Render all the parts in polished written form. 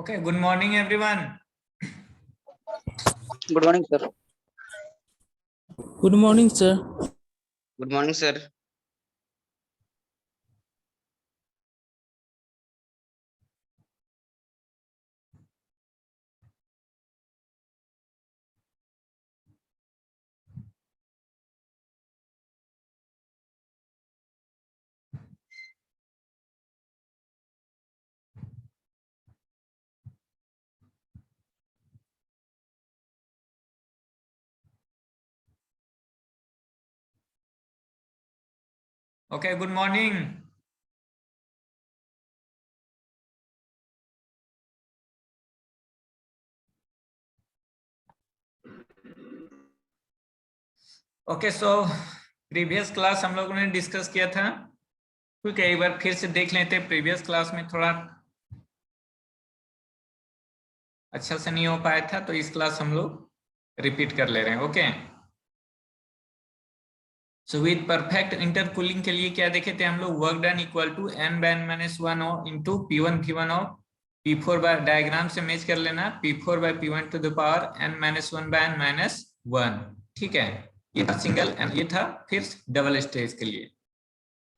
Okay, good morning, everyone. Good morning, sir. Good morning, sir. Good morning, sir. Okay, good morning. Okay so previous class हम लोगों ने discuss किया था। ठीक है, एक बार फिर से देख लेते हैं। प्रीवियस क्लास में थोड़ा अच्छा से नहीं हो पाया था, तो इस क्लास हम लोग रिपीट कर ले रहे हैं। Okay, so with perfect intercooling के लिए क्या देखे थे हम लोग? Work done equal to n by n minus one into P1 V1 of P4 by, diagram से मैच कर लेना, P4 by P1 to the power n minus one by n minus one. ठीक है, ये था सिंगल एंड ये था फिर डबल स्टेज के लिए।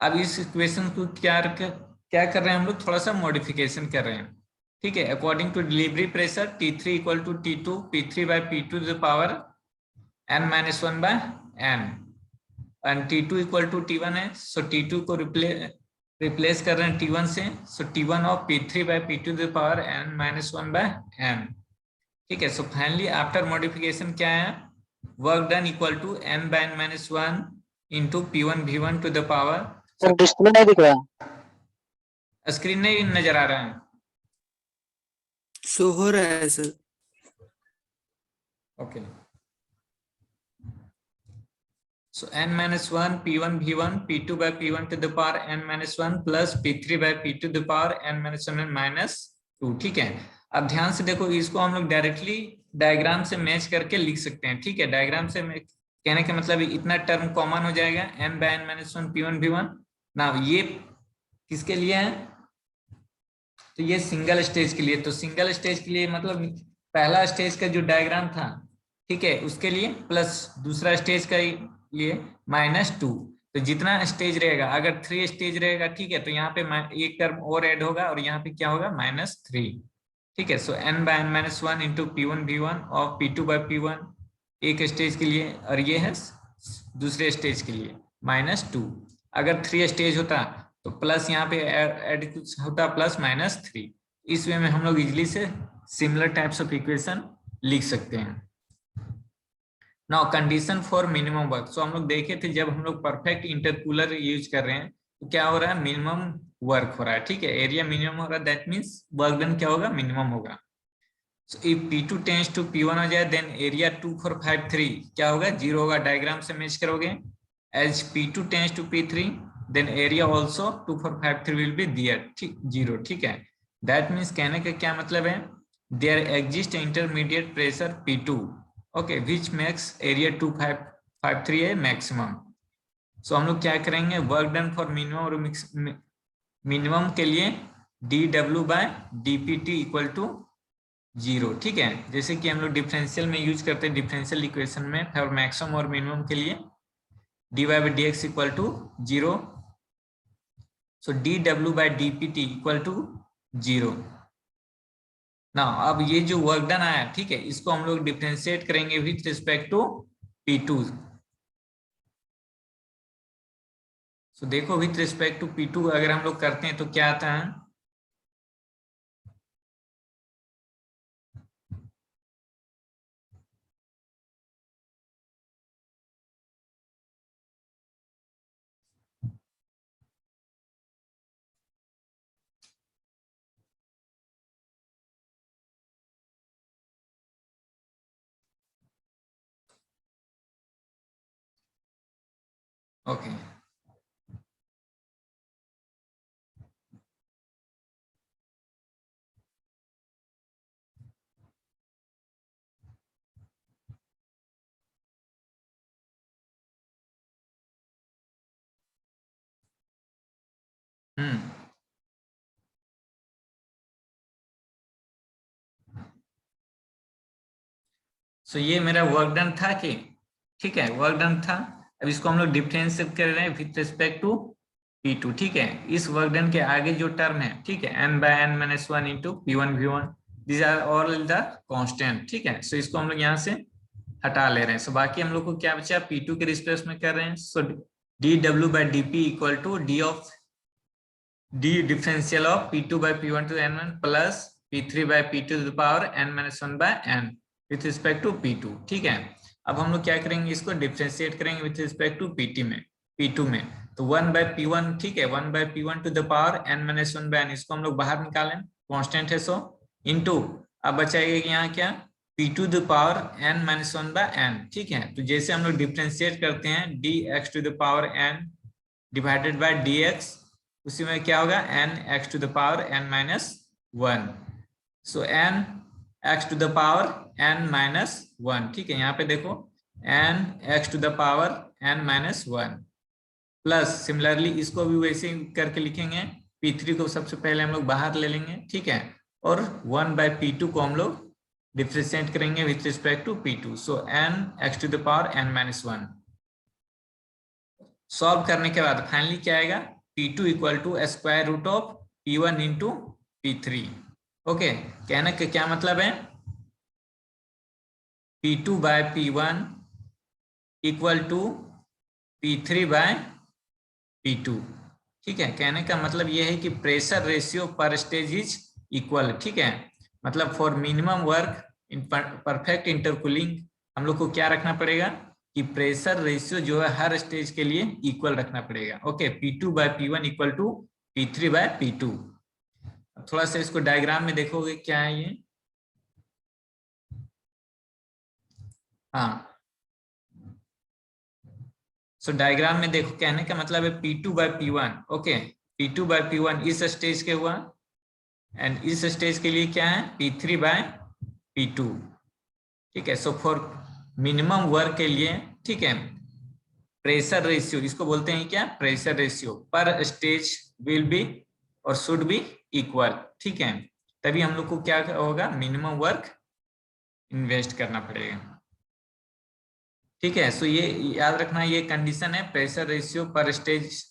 अब इस इक्वेशन को क्या कर रहे हैं हम लोग? थोड़ा सा मॉडिफिकेशन कर रहे हैं। ठीक है, according to delivery pressure T3 equal to T2 P3 by P2 to the power n minus one by n and T2 equal to T1 है, सो T2 को रिप्लेस कर रहे हैं T1 से, so T1 of P3 by P2 to the power n minus one by n। ठीक है, so finally after modification क्या है? Work done equal to n by n minus one into P1 V1 to the power. Sir display नहीं दिख रहा। Screen नहीं नजर आ रहा है? शो हो रहा है sir. Okay, so n minus 1 P1 V1 P2 by P1 to the power n minus 1 plus P3 by P2 to the power n minus 1 minus 2। ठीक है, अब ध्यान से देखो, इसको हम लोग डायरेक्टली डायग्राम से मैच करके लिख सकते हैं। ठीक है, डायग्राम से कहने का मतलब इतना टर्म कॉमन हो जाएगा, n by n minus 1 P1 V1। ना ये किसके लिए है? तो ये सिंगल स्टेज के लिए। तो सिंगल स्टेज के लिए मतलब पहला स्टेज का जो डायग्राम था, ठीक है, उसके लिए प्लस दूसरा स्टेज का लिए माइनस टू। तो जितना स्टेज रहेगा, अगर 3 स्टेज रहेगा, ठीक है, तो यहाँ पे एक टर्म और ऐड होगा और यहाँ पे क्या होगा? -3। ठीक है, so n by n minus one into P1 V1 और P2 बाय P1 एक स्टेज के लिए, और ये है दूसरे स्टेज के लिए -2। अगर 3 स्टेज होता तो प्लस यहाँ पे ऐड होता +-3। इस वे में हम लोग इजिली से सिमिलर टाइप्स ऑफ इक्वेशन लिख सकते हैं। Now condition for minimum work. So हम लोग देखे थे जब हम लोग परफेक्ट इंटरकूलर यूज कर रहे हैं तो क्या हो रहा है? मिनिमम वर्क हो रहा है। ठीक है, एरिया मिनिमम हो रहा है, दैट मीन्स वर्क डन क्या होगा? मिनिमम होगा। So if P2 tends to P1 हो जाए, देन एरिया 2453 क्या होगा? 0 होगा। डायग्राम से मैच करोगे, as P2 tends to P3 then area also 2453 will be there, ठीक, 0। ठीक है, दैट मीन्स कहने का क्या मतलब है? There exist intermediate pressure P2, okay, which makes area 2553 है मैक्सिमम। सो हम लोग क्या करेंगे? वर्क डन फॉर मिनिमम और मिनिमम के लिए dW by dPt equal to 0। ठीक है, जैसे कि हम लोग डिफरेंशियल में यूज करते हैं, डिफरेंशियल इक्वेशन में फॉर मैक्सिमम और मिनिमम के लिए dy by dx equal to 0, so dw by dpt equal to 0। ना अब ये जो वर्क डन आया, ठीक है, इसको हम लोग डिफरेंशिएट करेंगे विथ रिस्पेक्ट टू P2। सो देखो, विथ रिस्पेक्ट टू P2 अगर हम लोग करते हैं तो क्या आता है? ओके, सो ये मेरा वर्क डन था कि ठीक है, वर्क डन था। अब इसको हम लोग डिफरेंशिएट कर रहे हैं विथ रिस्पेक्ट टू P2, ठीक है। इस वर्क डन के आगे जो टर्म है, ठीक है, n/n-1 into P1 V1, these are all the constant, ठीक है। सो इसको हम लोग यहाँ से हटा ले रहे हैं। सो बाकी हम लोग को क्या बचा, P2 के रिस्पेक्ट में कर रहे हैं। So dw/dp equal to d differential of P2 by P1 to n1 plus P3 by P2 to the power n-1 by n with respect to P2, ठीक है। अब हम लोग क्या करेंगे, इसको डिफरेंशिएट करेंगे विथ रिस्पेक्ट टू P2 में। तो 1/P1, ठीक है, 1/P1 to the power n-1 by n, इसको हम लोग बाहर निकालें, कांस्टेंट है। सो इनटू, अब बचाएगा यहाँ क्या, P2 to the power n-1 by n, ठीक है। तो जैसे हम लोग डिफरेंशिएट करते हैं dx to the power n divided by dx, उसी में क्या होगा, n(x to the power n-1). So n(x to the power n-1), ठीक है। यहाँ पे देखो n(x to the power n-1) plus similarly इसको भी वैसे करके लिखेंगे। P3 को सबसे पहले हम लोग बाहर ले लेंगे, ठीक है, और 1/P2 को हम लोग डिफरेंशिएट करेंगे with respect to P2। So n(x to the power n-1). Solve करने के बाद फाइनली क्या आएगा, P2 equal to square root of P1 into P3। Okay, कहने का क्या मतलब है, P2 by P1 equal to P3 by P2, ठीक है। कहने का मतलब यह है कि pressure ratio per stage is equal, ठीक है। मतलब for minimum work in perfect intercooling हम लोग को क्या रखना पड़ेगा कि प्रेशर रेशियो जो है हर स्टेज के लिए इक्वल रखना पड़ेगा। Okay, P2 by P1 equal to P3 by P2। थोड़ा सा इसको डायग्राम में देखोगे क्या है ये, हाँ। सो डायग्राम में देखो, कहने का मतलब है P2 by P1, okay, P2 by P1 इस स्टेज के हुआ, एंड इस स्टेज के लिए क्या है, P3 by P2, ठीक है। सो फॉर मिनिमम वर्क के लिए, ठीक है, प्रेशर रेशियो इसको बोलते हैं क्या, pressure ratio per stage will be और शुड बी इक्वल, ठीक है। तभी हम लोग को क्या होगा, मिनिमम वर्क इन्वेस्ट करना पड़ेगा, ठीक है। सो ये याद रखना, ये कंडीशन है, प्रेशर रेशियो पर स्टेज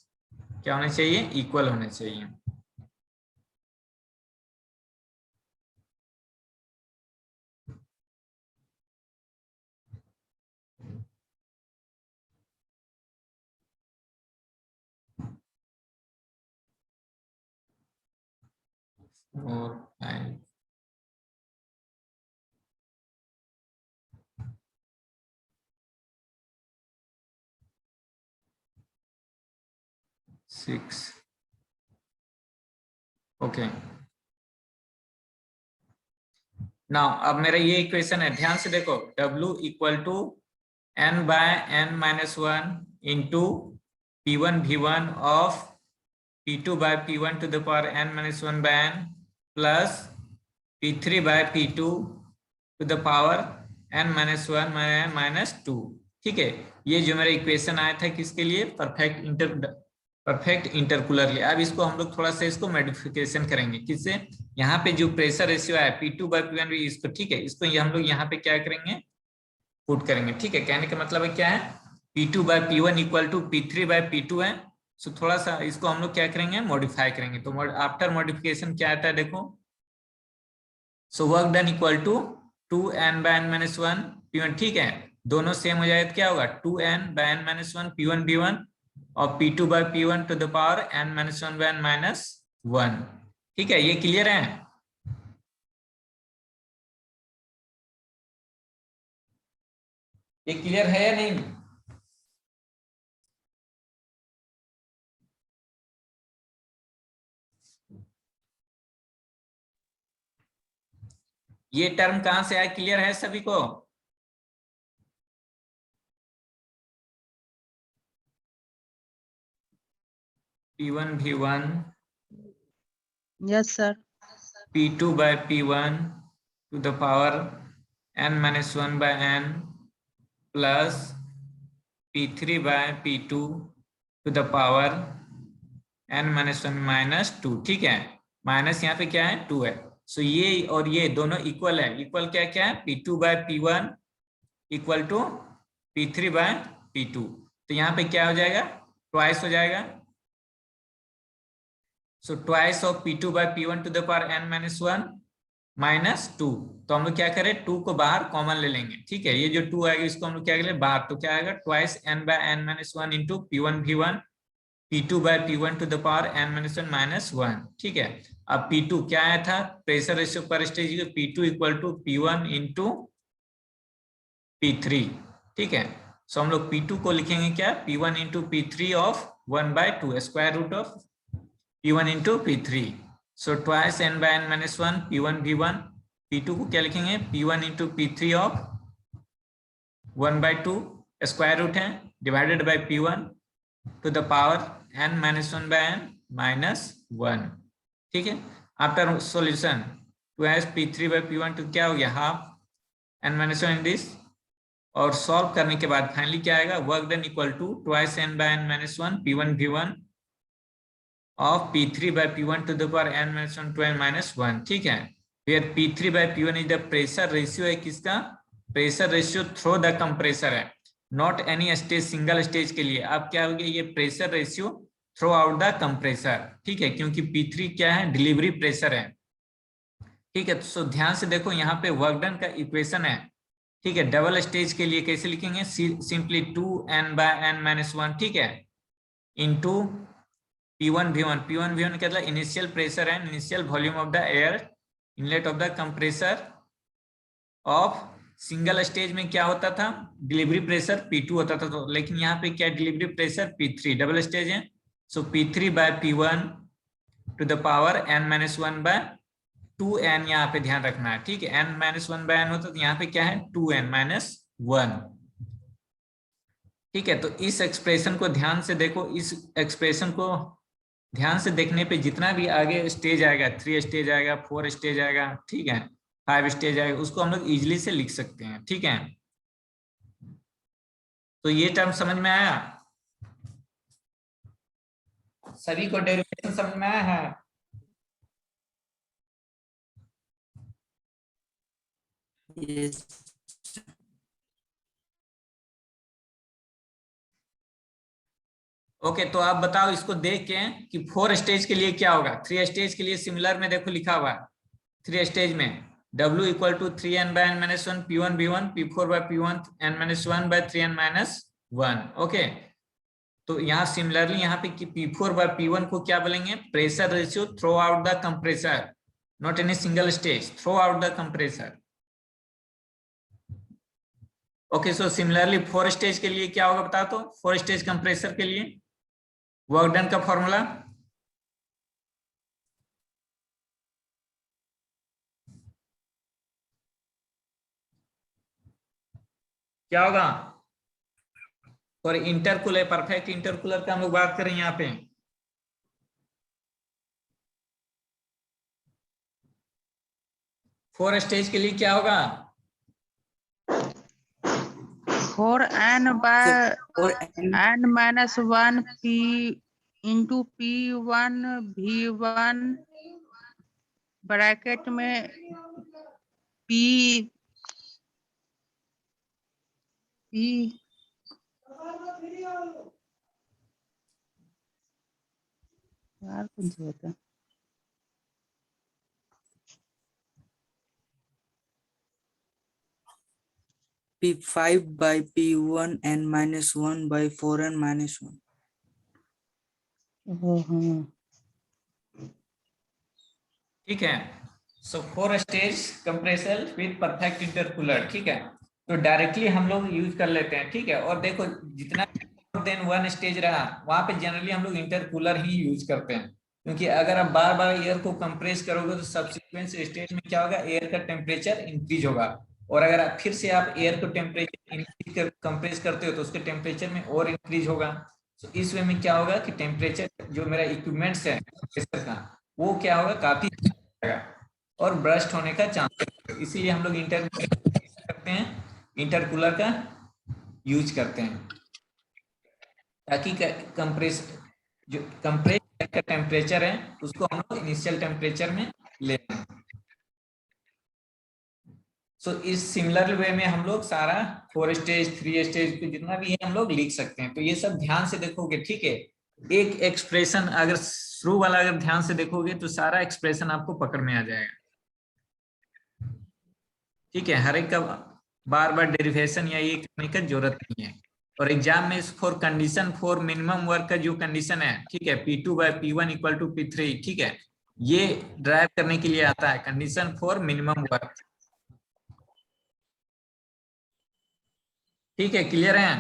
क्या होना चाहिए, इक्वल होना चाहिए। और 5 6, ओके। नाउ अब मेरा ये इक्वेशन है, ध्यान से देखो, W equal to n/n-1 into P1 V1 of P2 by P1 to the power n-1 by n plus P3 by P2 to the power n-1 by n minus 2, ठीक है। ये जो मेरा इक्वेशन आया था किसके लिए, परफेक्ट इंटरकूलर लिए। अब इसको हम लोग थोड़ा सा इसको मॉडिफिकेशन करेंगे, किससे, यहाँ पे जो प्रेशर रेशियो है P2 by P1 इसको, ठीक है, इसको हम लोग यहाँ पे क्या करेंगे, पुट करेंगे, ठीक है। कहने का मतलब है क्या है, P2 by P1 equal to P3 by P2 है। सो थोड़ा सा इसको हम लोग क्या करेंगे, मॉडिफाई करेंगे। तो आफ्टर मॉडिफिकेशन क्या आता है, देखो, so work done equal to 2n/n-1 P1, ठीक है, दोनों सेम हो जाएगा, क्या होगा, 2n/n-1 P1 V1 और P2 by P1 to the power n-1 by n minus 1, ठीक है। ये क्लियर है, ये क्लियर है या नहीं, ये टर्म कहां से आया, क्लियर है सभी को, P1 V1 Yes, sir. P2 by P1 to the power n-1 by n plus P3 by P2 to the power n-1 minus 2, ठीक है। माइनस यहाँ पे क्या है, 2 है। सो ये और ये दोनों इक्वल है, इक्वल क्या क्या है, P2 by P1 equal to P3 by P2। तो यहाँ पे क्या हो जाएगा, ट्वाइस हो जाएगा। So twice of P2 by P1 to the power n minus 1 minus 2। तो हम लोग क्या करें, 2 को बाहर कॉमन ले लेंगे, ठीक है। ये जो 2 आएगा इसको हम लोग क्या करें बाहर, तो क्या आएगा twice n by n minus 1 into P1 V1 P2 by P1 to the power n minus 1 minus 1, ठीक है। अब P2 क्या आया था, pressure ratio per stage, P2 equal to P1 into P3, ठीक है। सो हम लोग P2 को लिखेंगे क्या, P1 into P3 of 1/2 square root of P1 into P3। So twice n by n minus 1 P1 V1, P2 को क्या लिखेंगे P1 into P3 of 1/2 square root है divided by P1 to the power n minus 1 by n minus 1, ठीक है। After solution twice P3 bye P1 तो क्या हो गया हाफ n माइनस 1 दिस, और सॉल्व करने के बाद फाइनली क्या आएगा, work done equal to twice n by n minus 1 P1 V1 of P3 bye P1 to the power n minus 1 12 minus 1, ठीक है। फिर P3 bye P1 is the pressure ratio है किसका, pressure ratio through the compressor है, not any stage, single stage के लिए। अब क्या हो गया, ये pressure ratio through out the compressor, ठीक है, क्योंकि P3 क्या है डिलीवरी प्रेशर है, ठीक है। सो ध्यान से देखो यहाँ पे वर्क डन का इक्वेशन है, ठीक है। डबल स्टेज के लिए कैसे लिखेंगे, simply 2n bye n minus 1, ठीक है, into P1 V1, P1 V1 क्या था, initial pressure and initial volume of the air inlet of the compressor of single stage में क्या होता था, डिलीवरी प्रेशर P2 होता था, तो लेकिन यहाँ पे क्या delivery pressure P3, double stage है। So P3 bye P1 to the power n minus 1 by 2n, यहाँ पे ध्यान रखना है, ठीक है। n माइनस 1 बाय n होता तो यहाँ पे क्या है 2n माइनस 1, ठीक है। तो इस एक्सप्रेशन को ध्यान से देखो, इस एक्सप्रेशन को ध्यान से देखने पे जितना भी आगे स्टेज आएगा, 3 स्टेज आएगा, 4 स्टेज आएगा, ठीक है, 5 स्टेज आएगा, उसको हम लोग इजिली से लिख सकते हैं, ठीक है। तो ये टर्म समझ में आया, सभी को डेरिवेशन समझ में आया है। Yes. ओके, तो आप बताओ इसको देख के कि 4 स्टेज के लिए क्या होगा। 3 स्टेज के लिए सिमिलर में देखो लिखा हुआ है, 3 स्टेज में W equal to 3n by n minus 1 P1 V1 P4 by P1 n minus 1 by 3n minus 1, okay. तो यहाँ सिमिलरली यहाँ पे P4 बाय P1 को क्या बोलेंगे, pressure ratio through out the compressor, not in a single stage, through out the compressor, okay. So similarly 4 stage के लिए क्या होगा बता, तो 4 स्टेज कंप्रेसर के लिए वर्क डन का फॉर्मूला क्या होगा, और इंटरकूलर, परफेक्ट इंटरकूलर का हम लोग बात करें यहाँ पे, फोर स्टेज के लिए क्या होगा, 4n by Or n n minus 1 P into P1 V1 bracket में P यार कुछ होता P5 by P1 n minus 1 by 4n minus 1. ठीक है। सो 4 stage compressor with perfect intercooler, ठीक है। तो डायरेक्टली हम लोग यूज कर लेते हैं, ठीक है। और देखो जितना देन 1 स्टेज रहा वहां पे जनरली हम लोग इंटरकूलर ही यूज करते हैं, क्योंकि अगर आप बार बार एयर को कंप्रेस करोगे तो सब्सिक्वेंट स्टेज में क्या होगा, एयर का टेम्परेचर इंक्रीज होगा, और अगर आप फिर से आप एयर को टेम्परेचर इंक्रीज कर कंप्रेस करते हो तो उसके टेम्परेचर में और इंक्रीज होगा। तो इस वे में क्या होगा कि टेम्परेचर जो मेरा इक्विपमेंट्स है कंप्रेसर का वो क्या होगा, काफी और ब्रस्ट होने का चांस है, इसीलिए हम लोग करते हैं, इंटरकूलर का यूज करते हैं, ताकि कंप्रेस जो कंप्रेस का टेम्परेचर है उसको हम लोग इनिशियल टेम्परेचर में ले लें। सो इस सिमिलर वे में हम लोग सारा 4 स्टेज 3 स्टेज पे जितना भी है हम लोग लिख सकते हैं। तो ये सब ध्यान से देखोगे, ठीक है। एक एक्सप्रेशन अगर शुरू वाला अगर ध्यान से देखोगे तो सारा एक्सप्रेशन आपको पकड़ में आ जाएगा, ठीक है। हर एक का बार बार डेरिवेशन या ये करने की जरूरत नहीं है। और एग्जाम में for condition for minimum work का जो कंडीशन है, ठीक है, P2 by P1 equal to P3, ठीक है, ये ड्राइव करने के लिए आता है कंडीशन फॉर मिनिमम वर्क, ठीक है। क्लियर है?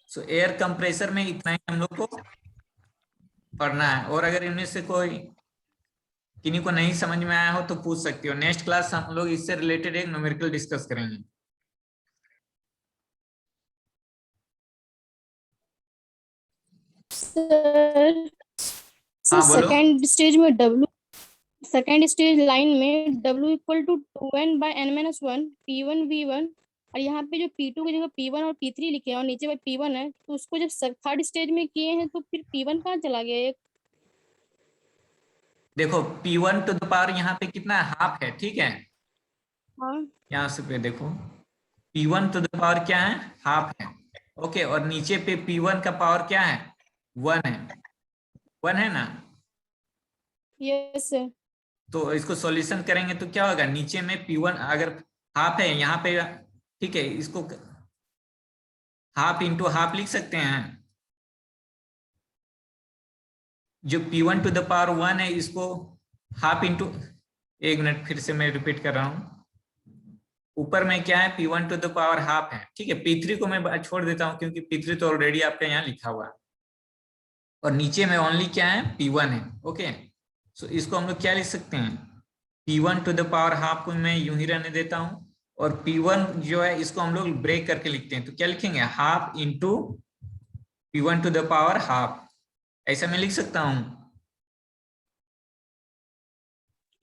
सो एयर कंप्रेसर में इतना ही हम लोग को पढ़ना है। और अगर इनमें से कोई किन्हीं को नहीं समझ में आया हो तो पूछ सकते हो। नेक्स्ट क्लास हम लोग इससे रिलेटेड एक न्यूमेरिकल डिस्कस करेंगे। सर हाँ बोलो। सेकेंड स्टेज लाइन में W equal to 2n by n-1 P1 V1, और यहाँ पे जो P2 की जगह P1 और P3 लिखे हैं और नीचे P1 है, तो उसको जब थर्ड स्टेज में किए हैं तो फिर P1 कहाँ चला गया? एक देखो P1 टू द पावर यहाँ पे कितना है, हाफ है, ठीक है। हाँ यहाँ से पे देखो P1 टू द पावर क्या है, हाफ है, ओके। और नीचे पे P1 का पावर क्या है, 1 है, 1 है ना। Yes sir. तो इसको सॉल्यूशन करेंगे तो क्या होगा, नीचे में P1 अगर हाफ है यहाँ पे, ठीक है, इसको हाफ इंटू हाफ लिख सकते हैं। जो P1 टू द पावर 1 है इसको हाफ इंटू, एक मिनट फिर से मैं रिपीट कर रहा हूं। ऊपर में क्या है, P1 to the power half है, ठीक है। P3 को मैं छोड़ देता हूं क्योंकि P3 तो ऑलरेडी आपका यहाँ लिखा हुआ है। और नीचे में ओनली क्या है, P1 है, ओके। सो इसको हम लोग क्या लिख सकते हैं, P1 to the power half को मैं यूं ही रहने देता हूं, और P1 जो है इसको हम लोग ब्रेक करके लिखते हैं। तो क्या लिखेंगे, half into P1 to the power half, ऐसा मैं लिख सकता हूं।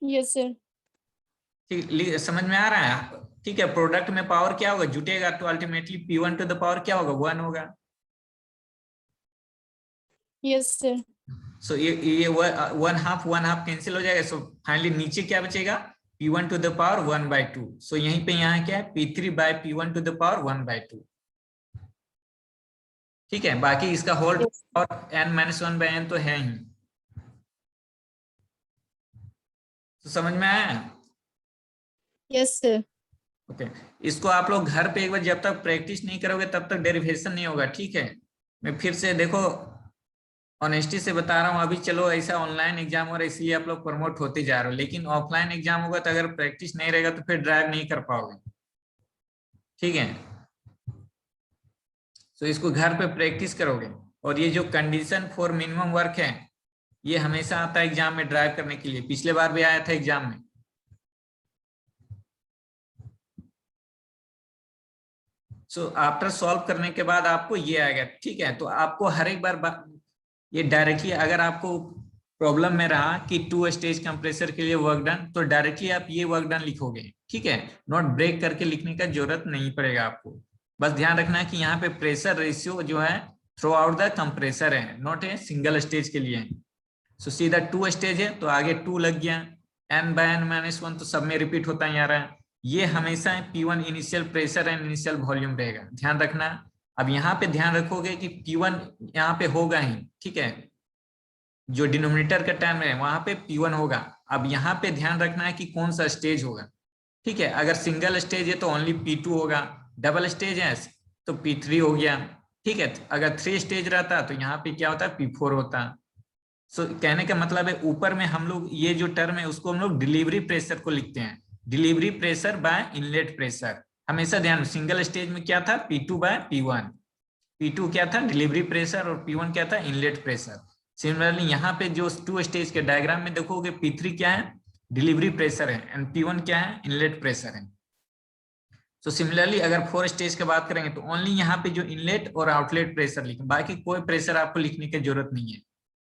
Yes sir. ठीक, समझ में आ रहा है? ठीक है। प्रोडक्ट में पावर क्या होगा, जुटेगा तो ultimately P1 to the power क्या होगा, 1 होगा। Yes sir. सो ये 1 हाफ कैंसिल हो जाएगा। सो फाइनली नीचे क्या बचेगा, P1 टू द पावर 1/2। सो यहीं पे यहाँ क्या है, P3 bye P1 to the power 1/2, ठीक है। बाकी इसका होल और n-1/n तो है ही। तो समझ में आया? Yes sir. ओके। इसको आप लोग घर पे एक बार जब तक प्रैक्टिस नहीं करोगे तब तक डेरिवेशन नहीं होगा, ठीक है। मैं फिर से देखो ऑनेस्टी से बता रहा हूँ, अभी चलो ऐसा ऑनलाइन एग्जाम हो रहा है इसलिए आप लोग प्रमोट होते जा रहे हो, लेकिन ऑफलाइन एग्जाम होगा तो अगर प्रैक्टिस नहीं रहेगा तो फिर ड्राइव नहीं कर पाओगे, ठीक है। तो इसको घर पे प्रैक्टिस करोगे। और ये जो कंडीशन फॉर मिनिमम वर्क है ये हमेशा आता है एग्जाम में ड्राइव करने के लिए, पिछले बार भी आया था एग्जाम में। सो आफ्टर सॉल्व करने के बाद आपको ये आएगा, ठीक है। तो आपको हर एक बार ये डायरेक्टली, अगर आपको प्रॉब्लम में रहा कि 2 स्टेज कंप्रेसर के लिए वर्क डन, तो डायरेक्टली आप ये वर्क डन लिखोगे, ठीक है। नोट ब्रेक करके लिखने का जरूरत नहीं पड़ेगा आपको। बस ध्यान रखना है कि यहाँ पे प्रेशर रेशियो जो है थ्रू आउट द कंप्रेसर है, नॉट ए सिंगल स्टेज के लिए। सो सीधा 2 स्टेज है तो आगे 2 लग गया, n/n-1 तो सब में रिपीट होता ही आ रहा है। ये हमेशा P1 initial pressure and initial volume रहेगा, ध्यान रखना। अब यहाँ पे ध्यान रखोगे कि P1 यहाँ पे होगा ही, ठीक है। जो डिनोमिनेटर का टर्म है वहां पे P1 होगा। अब यहाँ पे ध्यान रखना है कि कौन सा स्टेज होगा, ठीक है। अगर सिंगल स्टेज है तो ओनली P2 होगा, डबल स्टेज है तो P3 हो गया, ठीक है। अगर 3 स्टेज रहता तो यहाँ पे क्या होता, P4 होता। सो कहने का मतलब है ऊपर में हम लोग ये जो टर्म है उसको हम लोग डिलीवरी प्रेशर को लिखते हैं, delivery pressure by inlet pressure. हमेशा ध्यान, सिंगल स्टेज में क्या था, P2 बाय P1, P2 क्या था, डिलीवरी प्रेशर, और P1 क्या था, इनलेट प्रेशर। सिमिलरली यहाँ पे जो 2 स्टेज के डायग्राम में देखोगे P3 क्या है, डिलीवरी प्रेशर है, एंड P1 क्या है, इनलेट प्रेशर है। तो सिमिलरली अगर 4 स्टेज की बात करेंगे तो ओनली यहाँ पे जो इनलेट और आउटलेट प्रेशर लिखे, बाकी कोई प्रेशर आपको लिखने की जरूरत नहीं है।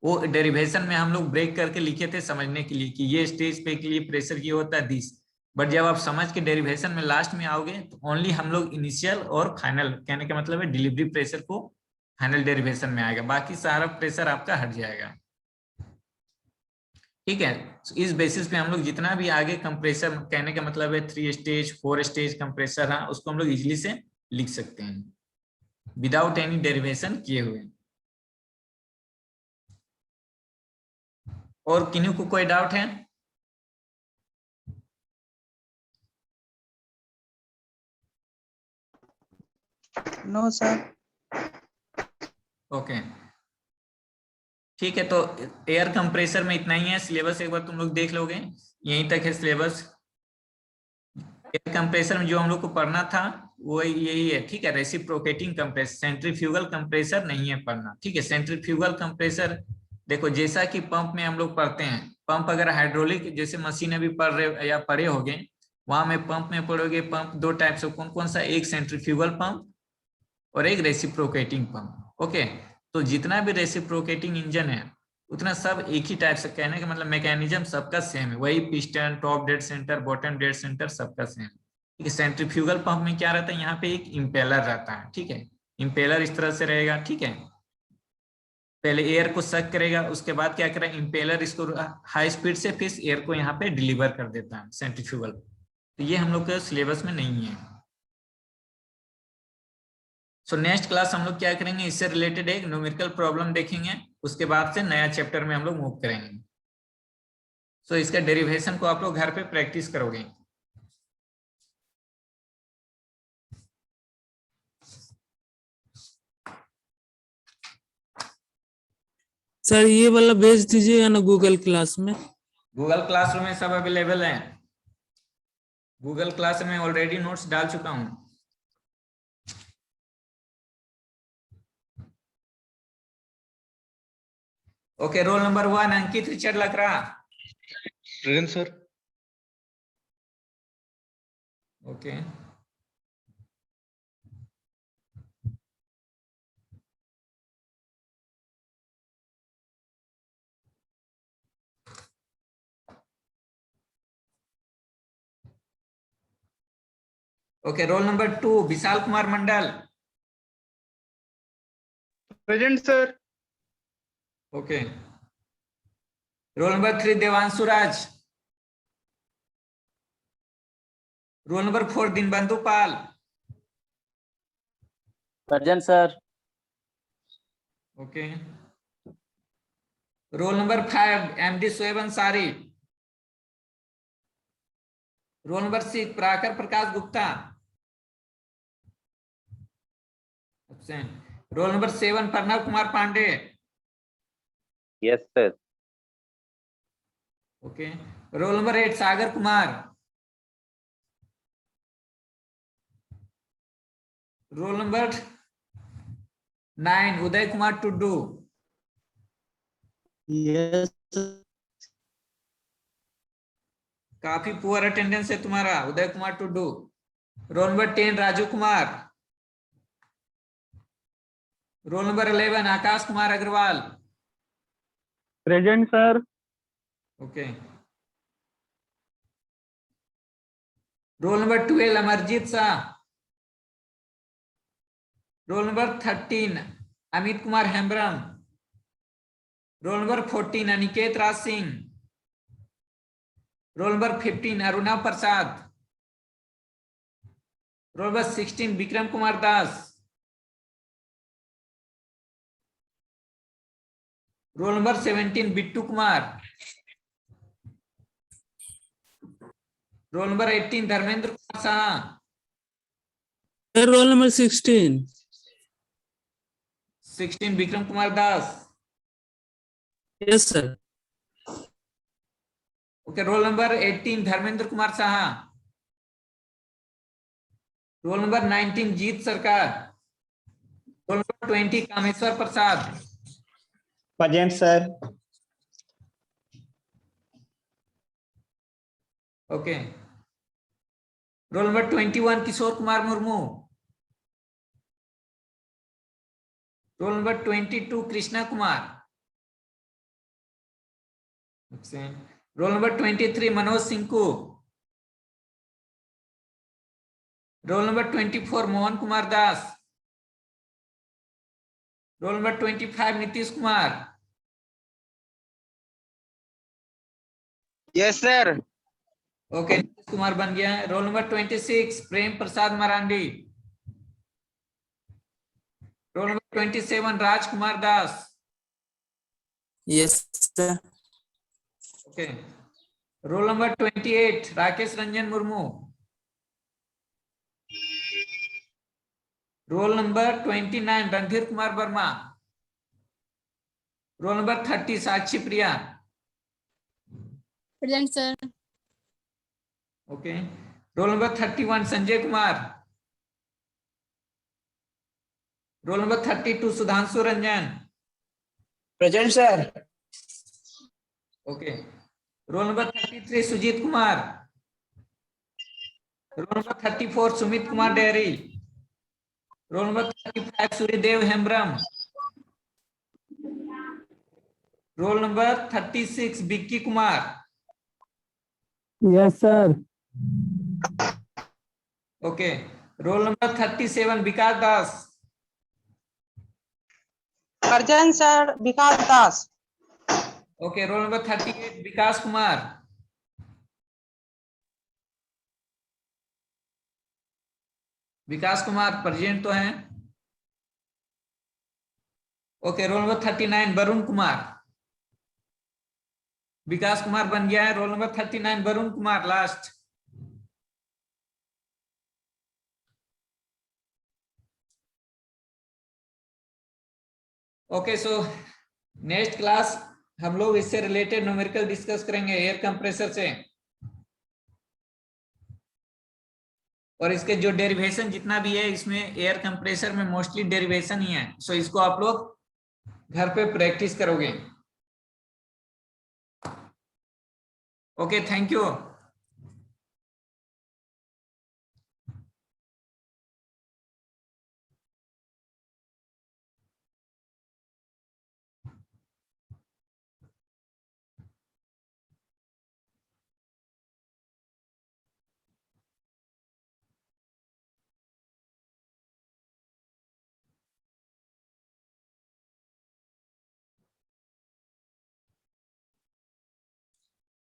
वो डेरिवेशन में हम लोग ब्रेक करके लिखे थे समझने के लिए कि ये स्टेज पे के लिए प्रेशर ये होता है दिस, बट जब आप समझ के डेरिवेशन में लास्ट में आओगे तो ओनली हम लोग इनिशियल और फाइनल, कहने का मतलब है डिलीवरी प्रेशर को फाइनल डेरिवेशन में आएगा, बाकी सारा प्रेशर आपका हट जाएगा। ठीक है। इस बेसिस पे हम लोग जितना भी आगे कंप्रेसर, कहने का मतलब है 3 स्टेज 4 स्टेज कंप्रेसर है, उसको हम लोग इजीली से लिख सकते हैं विदाउट एनी डेरिवेशन किए हुए। और किन्हीं को कोई डाउट है? No sir. ओके ठीक है, तो एयर कंप्रेसर में इतना ही है। सिलेबस एक बार तुम लोग देख लोगे, यहीं तक है सिलेबस। एयर कंप्रेसर में जो हम लोग को पढ़ना था वो यही है, ठीक है। रेसिप्रोकेटिंग कंप्रेसर, सेंट्रीफ्यूगल कंप्रेसर नहीं है पढ़ना, ठीक है। सेंट्रीफ्यूगल कंप्रेसर देखो, जैसा कि पंप में हम लोग पढ़ते हैं, पंप अगर हाइड्रोलिक जैसे मशीन अभी पढ़ रहे या पढ़े होगे, वहां में पंप में पढ़ोगे। पंप दो टाइप से, कौन कौन सा? एक सेंट्रीफ्यूगल पंप और एक रेसिप्रोकेटिंग पंप। ओके, तो जितना भी रेसिप्रोकेटिंग इंजन है उतना सब एक ही टाइप से, कहने का मतलब मैकेनिज्म सबका सेम है, वही piston, top dead centre, bottom dead centre सबका सेम है, ठीक है। सेंट्रीफ्यूगल पंप में क्या रहता है, यहाँ पे एक इम्पेलर रहता है, ठीक है। इम्पेलर इस तरह से रहेगा, ठीक है। पहले एयर को सक करेगा, उसके बाद क्या करेगा, इम्पेलर इसको हाई स्पीड से फिर एयर को यहाँ पे डिलीवर कर देता है, सेंट्रीफ्यूगल। तो ये हम लोग के सिलेबस में नहीं है। सो नेक्स्ट क्लास हम लोग क्या करेंगे, इससे रिलेटेड एक न्यूमेरिकल प्रॉब्लम देखेंगे, उसके बाद से नया चैप्टर में हम लोग मूव करेंगे। सो इसका डेरिवेशन को आप लोग घर पे प्रैक्टिस करोगे। सर ये वाला भेज दीजिएगा ना गूगल क्लास में। गूगल क्लासरूम में सब अवेलेबल है। गूगल क्लास में ऑलरेडी नोट्स डाल चुका हूं। Okay, roll number 1 Ankit Richard Lakra. Present sir. Okay okay, roll number 2 Vishal Kumar Mandal. Present sir. Okay, roll number 3 Devanshu Raj. Roll number 4 Dinbandhu Pal. Present sir. Okay, roll number 5 MD Shoeb Ansari. Roll number 6 Prakar Prakash Gupta. Roll number 7 Pranav Kumar Pandey. Yes sir. Okay, roll number 8 Sagar Kumar. Roll number 9 Uday Kumar Tuddu. Yes काफी poor attendance है तुम्हारा, Uday Kumar Tuddu. Roll number 10 Raju Kumar. Roll number 11 Akash Kumar Agarwal. Present sir. Okay, roll number 12 Amarjeet Shah. Roll number 13 Amit Kumar Hembram. Roll number 14 Aniket Raj Singh. Roll number 15 Aruna Prasad. Roll number 16 Vikram Kumar Das. Roll number 17 Bittu Kumar. Roll number 18 Dharmendra Kumar Shah. Sir roll number 16। 16 Vikram Kumar Das. Yes sir. Okay, roll number 18 Dharmendra Kumar Shah. Roll number 19 Jeet Sarkar. Roll number 20 Kameshwar Prasad. Present sir. Okay, roll number 21 Kishore Kumar Murmu. Roll number 22 Krishna Kumar. Roll number 23 Manoj Sinku. Roll number 24 Mohan Kumar Das. Roll number 25 Nitish Kumar. Yes sir. Okay, Nitish Kumar बन गया है। Roll number 26 Prem Prasad Marandi. Roll number 27 Rajkumar Das. Yes, sir. Okay, roll number 28 Rakesh Ranjan Murmu. Roll number 29 Randhir Kumar Verma. Roll number 30 Sakshi Priya. Present sir. Okay, roll number 31 Sanjay Kumar. Roll number 32 Sudhanshu Ranjan. Present sir. Okay, roll number 33 Sujeet Kumar. Roll number 34 Sumit Kumar Dehri. Roll number 35 Suryadev Hembram. Roll number 36 Bikki Kumar. Yes sir. Okay, roll number 37 Vikas Das. Present sir, Vikas Das. Okay, roll number 38 Vikas Kumar. Vikas Kumar present तो हैं। Okay, roll number 39 Varun Kumar. Vikas Kumar बन गया है। Roll number 39 Varun Kumar last. Okay, so next class हम लोग इससे related numerical discuss करेंगे air compressor से, और इसके जो डेरिवेशन जितना भी है इसमें एयर कंप्रेसर में मोस्टली डेरिवेशन ही है। सो इसको आप लोग घर पे प्रैक्टिस करोगे। Okay, thank you.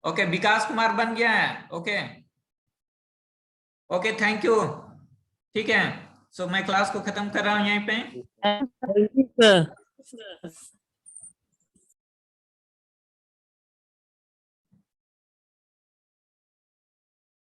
ओके, विकास कुमार बन गया है। Okay okay, thank you. ठीक है, सो मैं क्लास को खत्म कर रहा हूं यहीं पे। Thank you sir.